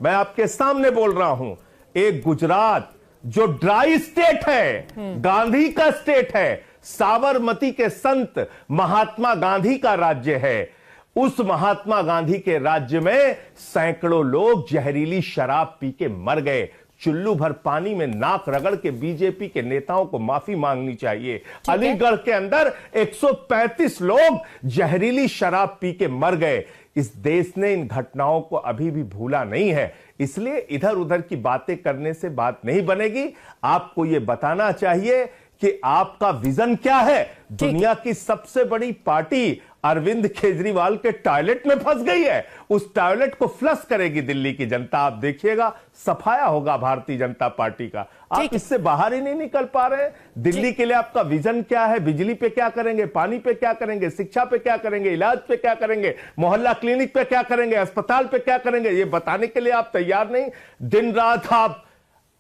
मैं आपके सामने बोल रहा हूं, एक गुजरात जो ड्राई स्टेट है, गांधी का स्टेट है, साबरमती के संत महात्मा गांधी का राज्य है, उस महात्मा गांधी के राज्य में सैकड़ों लोग जहरीली शराब पी के मर गए। चुल्लू भर पानी में नाक रगड़ के बीजेपी के नेताओं को माफी मांगनी चाहिए। अलीगढ़ के अंदर 135 लोग जहरीली शराब पी के मर गए। इस देश ने इन घटनाओं को अभी भी भूला नहीं है, इसलिए इधर उधर की बातें करने से बात नहीं बनेगी। आपको यह बताना चाहिए कि आपका विजन क्या है। दुनिया की सबसे बड़ी पार्टी अरविंद केजरीवाल के टॉयलेट में फंस गई है, उस टॉयलेट को फ्लश करेगी दिल्ली की जनता। आप देखिएगा, सफाया होगा भारतीय जनता पार्टी का। आप इससे बाहर ही नहीं निकल पा रहे। दिल्ली के लिए आपका विजन क्या है? बिजली पे क्या करेंगे, पानी पे क्या करेंगे, शिक्षा पे क्या करेंगे, इलाज पे क्या करेंगे, मोहल्ला क्लिनिक पे क्या करेंगे, अस्पताल पे क्या करेंगे, ये बताने के लिए आप तैयार नहीं। दिन रात आप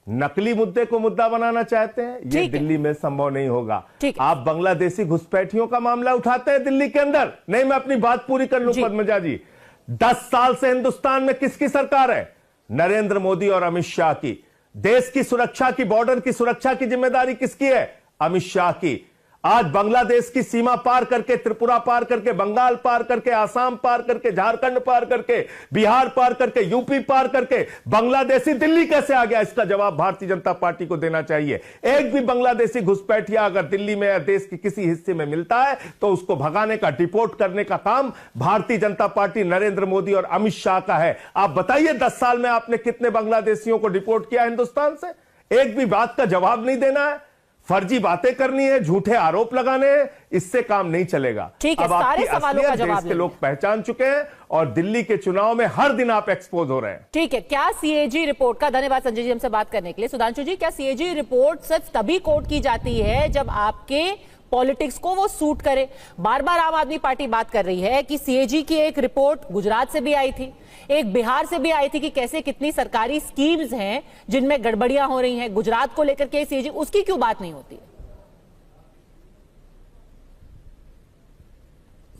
नकली मुद्दे को मुद्दा बनाना चाहते हैं, ये दिल्ली में संभव नहीं होगा। आप बांग्लादेशी घुसपैठियों का मामला उठाते हैं दिल्ली के अंदर। नहीं, मैं अपनी बात पूरी कर लूं पद्मजा जी। 10 साल से हिंदुस्तान में किसकी सरकार है? नरेंद्र मोदी और अमित शाह की। देश की सुरक्षा की, बॉर्डर की सुरक्षा की जिम्मेदारी किसकी है? अमित शाह की। आज बांग्लादेश की सीमा पार करके, त्रिपुरा पार करके, बंगाल पार करके, आसाम पार करके, झारखंड पार करके, बिहार पार करके, यूपी पार करके बांग्लादेशी दिल्ली कैसे आ गया? इसका जवाब भारतीय जनता पार्टी को देना चाहिए। एक भी बांग्लादेशी घुसपैठिया अगर दिल्ली में या देश के किसी हिस्से में मिलता है तो उसको भगाने का, डिपोर्ट करने का काम भारतीय जनता पार्टी, नरेंद्र मोदी और अमित शाह का है। आप बताइए, 10 साल में आपने कितने बांग्लादेशियों को डिपोर्ट किया हिंदुस्तान से? एक भी बात का जवाब नहीं देना है, फर्जी बातें करनी है, झूठे आरोप लगाने हैं, इससे काम नहीं चलेगा। अब आपकी असलियत देश के लोग पहचान चुके हैं और दिल्ली के चुनाव में हर दिन आप एक्सपोज हो रहे हैं। ठीक है, क्या सीएजी रिपोर्ट का, धन्यवाद संजय जी हमसे बात करने के लिए। सुधांशु जी, क्या सीएजी रिपोर्ट सिर्फ तभी कोर्ट की जाती है जब आपके पॉलिटिक्स को वो सूट करे? बार बार आम आदमी पार्टी बात कर रही है कि सीएजी की एक रिपोर्ट गुजरात से भी आई थी, एक बिहार से भी आई थी कि कैसे कितनी सरकारी स्कीम्स हैं जिनमें गड़बड़ियां हो रही हैं। गुजरात को लेकर के सीएजी, उसकी क्यों बात नहीं होती?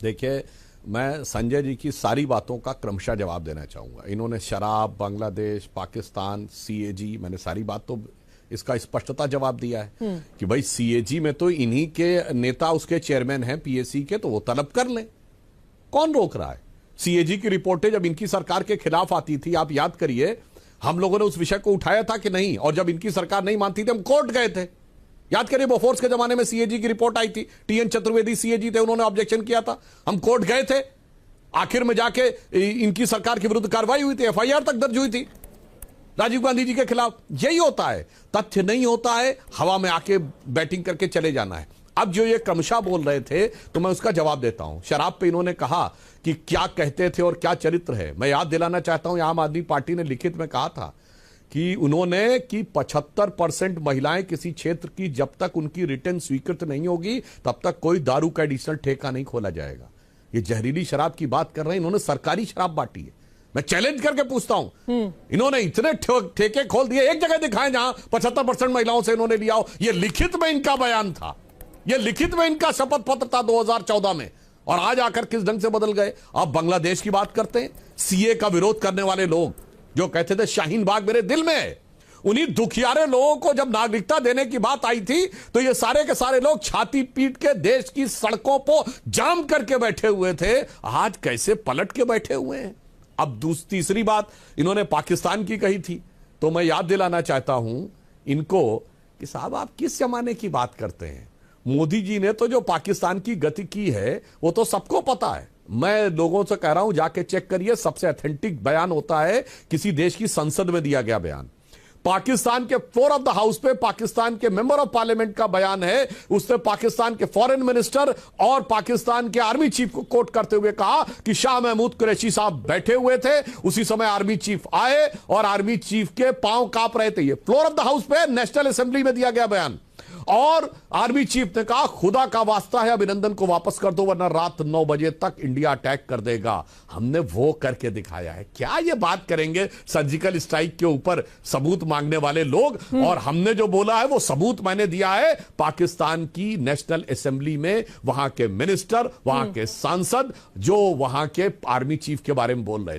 देखिए, मैं संजय जी की सारी बातों का क्रमशः जवाब देना चाहूंगा। इन्होंने शराब, बांग्लादेश, पाकिस्तान, सीएजी, मैंने सारी बात तो इसका स्पष्टता जवाब दिया है कि भाई सीएजी में तो इन्हीं के नेता उसके चेयरमैन हैं पीएसी के, तो वो तलब कर लें, कौन रोक रहा है? सीएजी की रिपोर्टें जब इनकी सरकार के खिलाफ आती थी, आप याद करिए, हम लोगों ने उस विषय को उठाया था कि नहीं, और जब इनकी सरकार नहीं मानती थी हम कोर्ट गए थे। याद करिए, बोफोर्स के जमाने में सीएजी की रिपोर्ट आई थी, टीएन चतुर्वेदी सीएजी थे, उन्होंने ऑब्जेक्शन किया था, हम कोर्ट गए थे, आखिर में जाके इनकी सरकार के विरुद्ध कार्रवाई हुई थी, एफआईआर तक दर्ज हुई थी राजीव गांधी जी के खिलाफ। यही होता है, तथ्य नहीं होता है, हवा में आके बैटिंग करके चले जाना है। अब जो ये क्रमशः बोल रहे थे तो मैं उसका जवाब देता हूं। शराब पे इन्होंने कहा कि क्या कहते थे और क्या चरित्र है। मैं याद दिलाना चाहता हूं, आम आदमी पार्टी ने लिखित में कहा था कि उन्होंने कि 75% महिलाएं किसी क्षेत्र की जब तक उनकी रिटर्न स्वीकृत नहीं होगी तब तक कोई दारू का एडिशनल ठेका नहीं खोला जाएगा। ये जहरीली शराब की बात कर रहे हैं, इन्होंने सरकारी शराब बांटी है। मैं चैलेंज करके पूछता हूं, इन्होंने इतने ठेके खोल दिए, एक जगह दिखाएं जहां 75% महिलाओं से इन्होंने लिया हो। यह लिखित में इनका बयान था, यह लिखित में इनका शपथ पत्र था 2014 में, और आज आकर किस ढंग से बदल गए। आप बांग्लादेश की बात करते हैं, सीए का विरोध करने वाले लोग जो कहते थे शाहीन बाग मेरे दिल में है, उन्हीं दुखियारे लोगों को जब नागरिकता देने की बात आई थी तो ये सारे के सारे लोग छाती पीट के देश की सड़कों को जाम करके बैठे हुए थे, आज कैसे पलट के बैठे हुए हैं। अब तीसरी बात इन्होंने पाकिस्तान की कही थी, तो मैं याद दिलाना चाहता हूं इनको कि साहब आप किस जमाने की बात करते हैं। मोदी जी ने तो जो पाकिस्तान की गति की है वो तो सबको पता है। मैं लोगों से कह रहा हूं जाके चेक करिए, सबसे ऑथेंटिक बयान होता है किसी देश की संसद में दिया गया बयान। पाकिस्तान के फ्लोर ऑफ द हाउस पे पाकिस्तान के मेंबर ऑफ पार्लियामेंट का बयान है, उसने पाकिस्तान के फॉरेन मिनिस्टर और पाकिस्तान के आर्मी चीफ को कोट करते हुए कहा कि शाह महमूद कुरैशी साहब बैठे हुए थे, उसी समय आर्मी चीफ आए और आर्मी चीफ के पांव कांप रहे थे। ये फ्लोर ऑफ द हाउस पे नेशनल असेंबली में दिया गया बयान। और आर्मी चीफ ने कहा खुदा का वास्ता है अभिनंदन को वापस कर दो वरना रात 9 बजे तक इंडिया अटैक कर देगा। हमने वो करके दिखाया है। क्या ये बात करेंगे सर्जिकल स्ट्राइक के ऊपर सबूत मांगने वाले लोग? और हमने जो बोला है वो सबूत मैंने दिया है पाकिस्तान की नेशनल असेंबली में, वहां के मिनिस्टर, वहां के सांसद जो वहां के आर्मी चीफ के बारे में बोल रहे